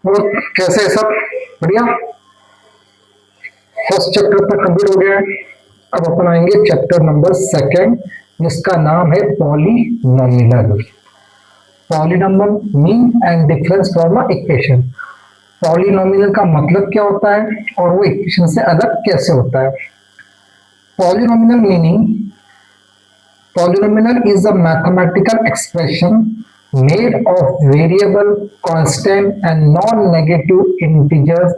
और कैसे है सब? बढ़िया। फर्स्ट चैप्टर तक कंप्लीट हो गया है। अब अपन आएंगे चैप्टर नंबर सेकंड, जिसका नाम है polynomial. Polynomial mean and difference from a equation. Polynomial का मतलब क्या होता है और वो इक्वेशन से अलग कैसे होता है? Polynomial meaning, polynomial is a mathematical expression made of variable, constant, and non-negative integers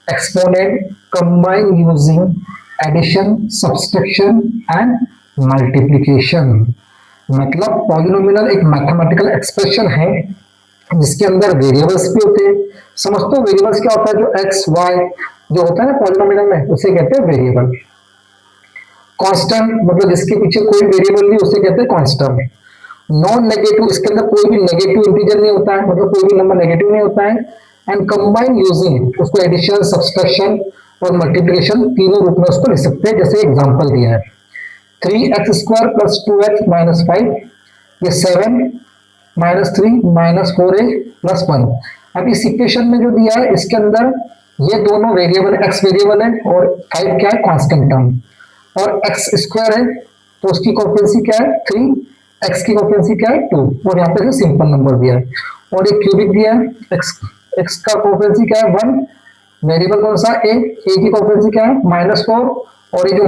exponent combined using addition, subtraction, and multiplication. मतलब पॉलिनोमियल एक मैथमेटिकल एक्सप्रेशन है जिसके अंदर वेरिएबल्स भी होते हैं। समझते हो वेरिएबल्स क्या होता है? जो एक्स वाई जो होता है ना पॉलिनोमियल में, उसे कहते हैं वेरिएबल। कांस्टेंट मतलब जिसके पीछे कोई वेरिएबल नहीं, उसे कहते हैं कांस्टेंट। नॉन नेगेटिव, इसके अंदर कोई भी नेगेटिव इंटीजर नहीं होता है, मतलब कोई भी नंबर नेगेटिव नहीं होता है। एंड कंबाइन यूजिंग, उसको एडिशन, सब्सट्रैक्शन और मल्टीप्लिकेशन तीनों रूप में उसको लिख सकते हैं। जैसे एग्जांपल दिया है 3x² + 2x - 5, ये 7 - 3 - 4a + 1। अब इस इक्वेशन में जो दिया है इसके अंदर ये दोनों वेरिएबल, x वेरिएबल है और 5 क्या है? Constant term. और एक्स स्क्वायर है तो उसकी कॉफ्रेंसी क्या है? 3। एक्स की कॉफ्रेंसी क्या है? 2। और यहाँ पे सिंपल नंबर दिया है। और एक क्यूबिक दिया है, एक्स एक्स का कॉफ्रेंसी क्या है? 1। वेरिएबल कौन सा? ए की कॉफ्रेंसी क्या है? -4। और ये जो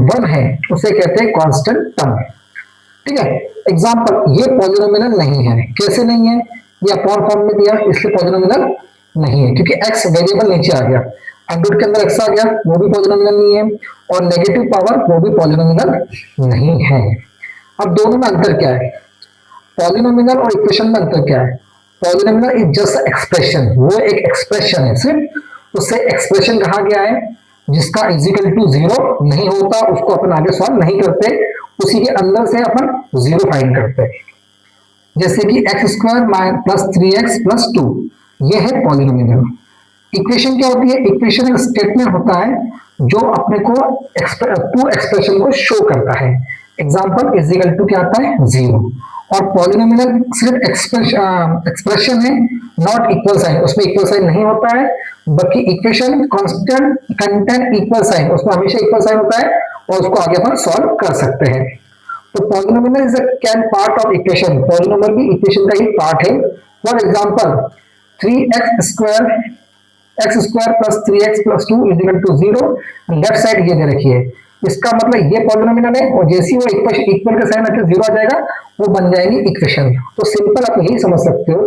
1 है उसे कहते हैं कांस्टेंट टर्म। ठीक है। एग्जाम्पल, ये पॉलिनोमियल नहीं है। कैसे नहीं है? ये अपॉन फॉर्म में दिया इसलिए पॉलिनोमियल नहीं है, क्योंकि एक्स वेरिएबल नीचे आ गया, अंडर के अंदर एक्स आ गया, वो भी पॉलिनोमियल नहीं है। और नेगेटिव पावर, वो भी पॉलिनोमियल नहीं है। अब दोनों में अंतर क्या है? पॉलिनोमियल और इक्वेशन में अंतर क्या है? पॉलिनोमियल इज जस्ट एक्सप्रेशन, वो एक एक्सप्रेशन है सिर्फ। उसे एक्सप्रेशन कहा गया है जिसका इजिकल टू जीरो नहीं होता, उसको अपन आगे सॉल्व नहीं करते, उसी के अंदर से अपन जीरो फाइंड करते हैं। जैसे कि x² + 3x + 2, ये है पॉलिनोमियल। इक्वेशन क्या होती है? इक्वेशन एक स्टेटमेंट होता है जो अपने को टू एक्सप्रेशन को शो करता है। एग्जांपल इजिकल टू क्या आता है? 0। और पॉलिनोमियल सिर्फ एक्सप्रेशन है, नॉट इक्वल साइन, उसमें इक्वल साइन नहीं होता है। बाकी equation constant content equal sign, उसमें हमेशा इक्वल साइन होता है और उसको आगे अपन सॉल्व कर सकते हैं। तो polynomial is a can part of equation, polynomial भी इक्वेशन का ही पार्ट है। For example 3x² + 3x + 2 = 0। Left side ये दे रखी है, इसका मतलब ये पॉलिनोमियल है और जैसे ही वो इक्वल का साइन आके 0 आ जाएगा वो बन जाएगी इक्वेशन। तो सिंपल आप यही समझ सकते हो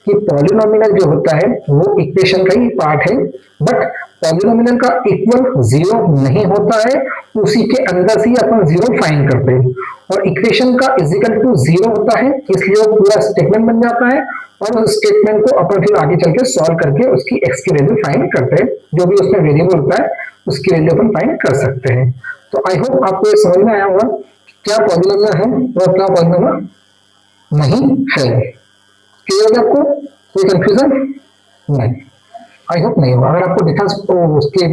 कि पॉलिनोमियल जो होता है वो इक्वेशन का ही पार्ट है, बट पॉलिनोमियल का इक्वल 0 नहीं होता है, उसी के अंदर से ही अपन 0 फाइंड करते हैं। और इक्वेशन का इजिकल टू 0 होता है, इसलिए वो पूरा स्टेटमेंट बन जाता है और उस स्टेटमेंट को अपन फिर आगे चल के सॉल्व करके उसकी एक्स की वैल्यू फाइंड करते हैं। जो भी उसमें वेरिएबल होता है उसकी वैल्यू अपन फाइंड कर सकते हैं। तो आई होप आपको ये समझ में आया होगा क्या पॉलिनोमियल है और क्या पॉलिनोमियल नहीं है। क्लियर है आपको? कोई कंफ्यूजन नहीं? आई होप नहीं होगा। अगर आपको डिफरेंस उसके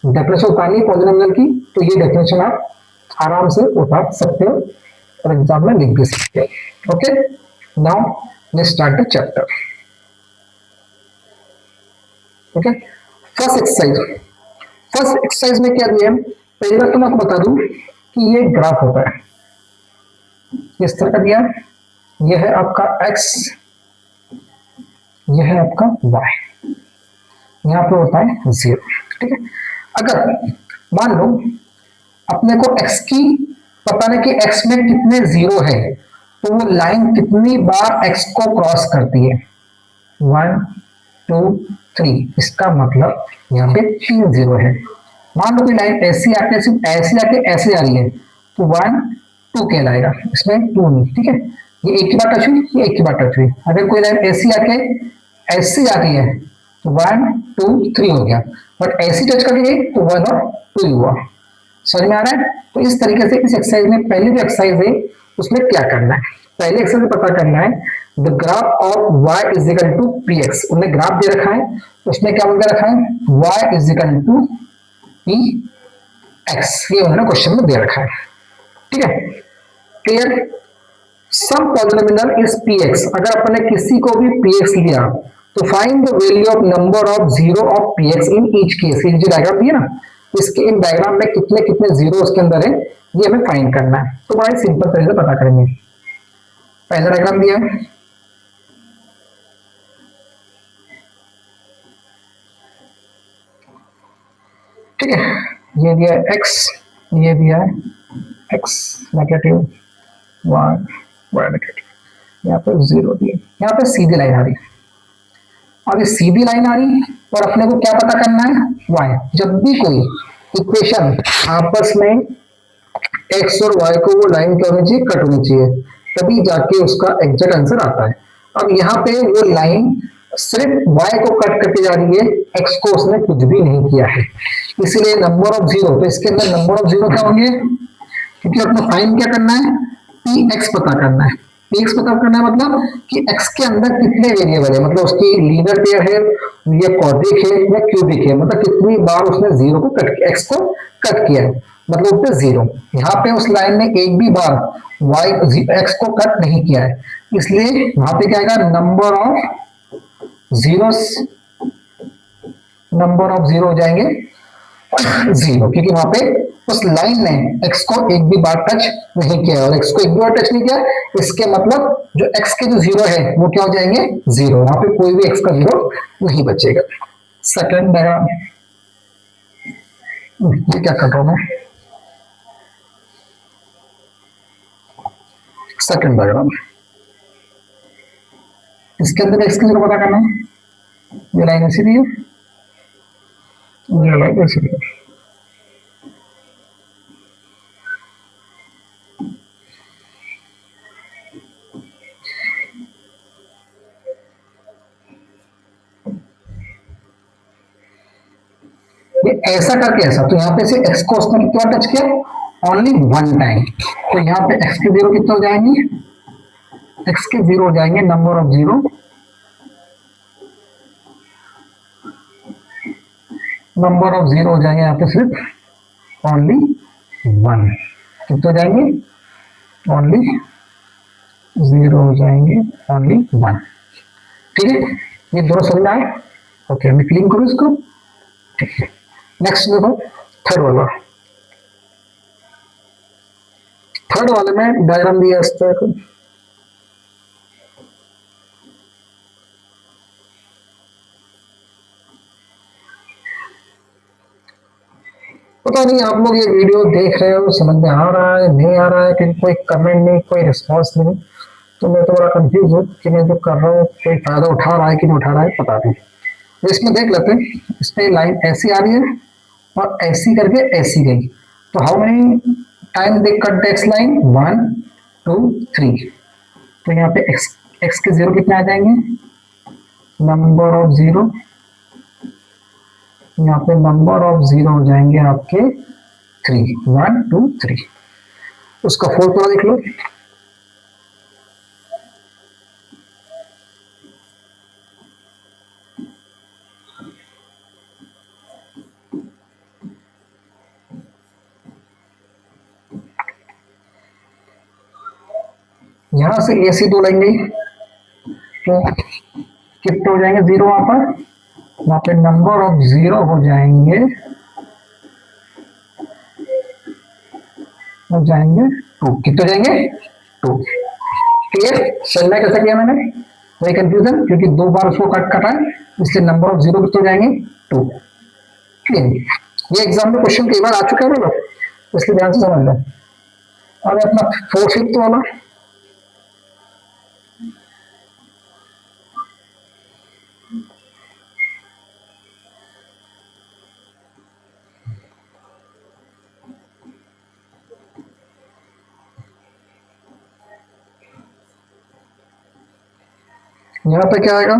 डेफिनेशन उतारनी है पॉलिनोमियल की, तो ये डेफिनेशन आप आराम से उतार सकते हो और एग्जाम में लिख भी सकते हो। Okay, now let's start the chapter. Okay, first exercise में क्या दिया है? पहली बात तो मैं आपको बता दूं कि ये ग्राफ होता है, इस तरह का दिया, यह है आपका x, यह है आपका y, यहाँ पे होता है 0। ठीक है। अगर मान लो अपने को x की पता नहीं कि x में कितने 0 है, तो वो लाइन कितनी बार x को क्रॉस करती है? 1 2 3। इसका मतलब यहाँ पे 3 0 है। मान लो कि लाइन ऐसी आके सिर्फ ऐसे आके ऐसे आ रही है तो 1 2 कहलाएगा, इसमें 2 नहीं। ठीक है, ये एक की बार टच हुई, ये एक की बार टच हुई। अगर कोई लाइन ऐसी आके ऐसी आ रही है तो 1 2 3 हो गया, बट ऐसी टच कर गई तो 1 और 2 हुआ। समझ में आ रहा है? तो इस तरीके से इस एक्सरसाइज में पहले जो एक्सरसाइज है उसमें क्या करना है? पहले एक्सरसाइज में पता करना है the graph of y = px। उन्हें ग्राफ दे रखा है, उसमें क्या बोल के रखा है? y = px, ये उन्होंने क्वेश्चन में दे रखा है। ठीक है, clear? Some polynomial is px। अगर अपन ने किसी को भी px लिया तो find the value of number of zero of P x in each case. ये जो डायग्राम दिया ना, इसके इन डायग्राम में कितने कितने जीरो उसके अंदर है, ये हमें फाइंड करना है। तो बड़ा सिंपल तरीके से पता करेंगे। पहला डायग्राम दिया है, ठीक है, ये दिया है एक्स, ये दिया है X negative, Y Y negative, यहाँ पे जीरो दिया, यहाँ पे सीधी लाइन आ रही है। और ये सीधी लाइन आ रही और अपने को क्या पता करना है, वाई। जब भी कोई इक्वेशन आपस में एक्स और वाई को वो लाइन क्या होनी चाहिए, कट होनी चाहिए, तभी जाके उसका एग्जैक्ट आंसर आता है। अब यहाँ पे वो लाइन सिर्फ वाई को कट करके जा रही है, एक्स को उसने कुछ भी नहीं किया है, इसीलिए नंबर ऑफ जीरो। तो इसके अंदर नंबर ऑफ जीरो क्या होंगे, क्योंकि अपना फाइन क्या करना है, पी एक्स पता करना है। पी एक्स पता करना है मतलब कि एक्स के अंदर कितने वेरिएबल है, मतलब उसकी लीनियर पेयर है या क्वाड्रिक है या क्यूबिक है, मतलब कितनी बार उसने जीरो को कट किया, एक्स को कट किया है, मतलब उस पे जीरो। यहाँ पे उस लाइन ने एक भी बार वाई एक्स को कट नहीं किया है, इसलिए वहां पे क्या आएगा, number of zero, number of zero हो जाएंगे जीरो, क्योंकि वहां पे उस लाइन ने एक्स को एक भी बार टच नहीं किया, और एक्स को एक भी बार टच नहीं किया, इसके मतलब जो एक्स के जो जीरो है वो क्या हो जाएंगे, जीरो। वहां पे कोई भी एक्स का जीरो नहीं बचेगा। सेकंड डायग्राम, ये क्या कर रहा हूं मैं, सेकंड डायग्राम, इसके अंदर एक्स का जीरो पता करना है। ये लाइन ऐसी दी है, ये लाइन ऐसी दी है। ये ऐसा करके ऐसा, तो यहाँ पे से एक्स को उसने कितना टच किया, ओनली वन टाइम, तो यहाँ पे एक्स के जीरो कितने हो जाएंगे, एक्स के जीरो हो जाएंगे, number of zero, number of zero हो जाएंगे यहाँ पे सिर्फ ओनली वन। कितने हो जाएंगे, ओनली जीरो हो जाएंगे, ओनली वन। ठीक है, ये दोनों समझ में आए। ओके, मैं क्लीन करूँ इसको। ठीक है, नेक्स्ट देखो, थर्ड वाला, थर्ड वाले में डायग्राम दिया इस तरह का। पता नहीं आप लोग ये वीडियो देख रहे हो, समझ में आ रहा है नहीं आ रहा है, कि कोई कमेंट नहीं, कोई रिस्पॉन्स नहीं, तो मैं तो बड़ा कंफ्यूज हूँ कि मैं जो कर रहा हूँ कोई फायदा उठा रहा है कि नहीं उठा रहा है, पता नहीं। तो इसमें देख लेते हैं, इसमें लाइन ऐसी आ रही है और ऐसी करके ऐसी गई, तो how many time they cut x line, one two three. तो यहाँ पे एक्स, एक्स के जीरो कितने आ जाएंगे, नंबर ऑफ जीरो, यहाँ पे नंबर ऑफ जीरो हो जाएंगे आपके थ्री, वन टू थ्री। उसका फोर्थ वाला देख लो, यहां से ऐसी दो लाइन गई, तो कितने हो जाएंगे जीरो, वहां पे नंबर ऑफ जीरो हो जाएंगे टू। कितने हो जाएंगे, टू। क्लियर, चलना कैसा किया मैंने, कोई कंफ्यूजन, क्योंकि दो बार उसको कट कटा है, इसलिए नंबर ऑफ जीरो कितने हो जाएंगे, टू। क्लियर, ये एग्जाम में क्वेश्चन कई बार आ चुका है बोलो, इसलिए ध्यान से समझ लो। और अपना फोर्थ फिफ्थ वाला, यहाँ पे क्या आएगा,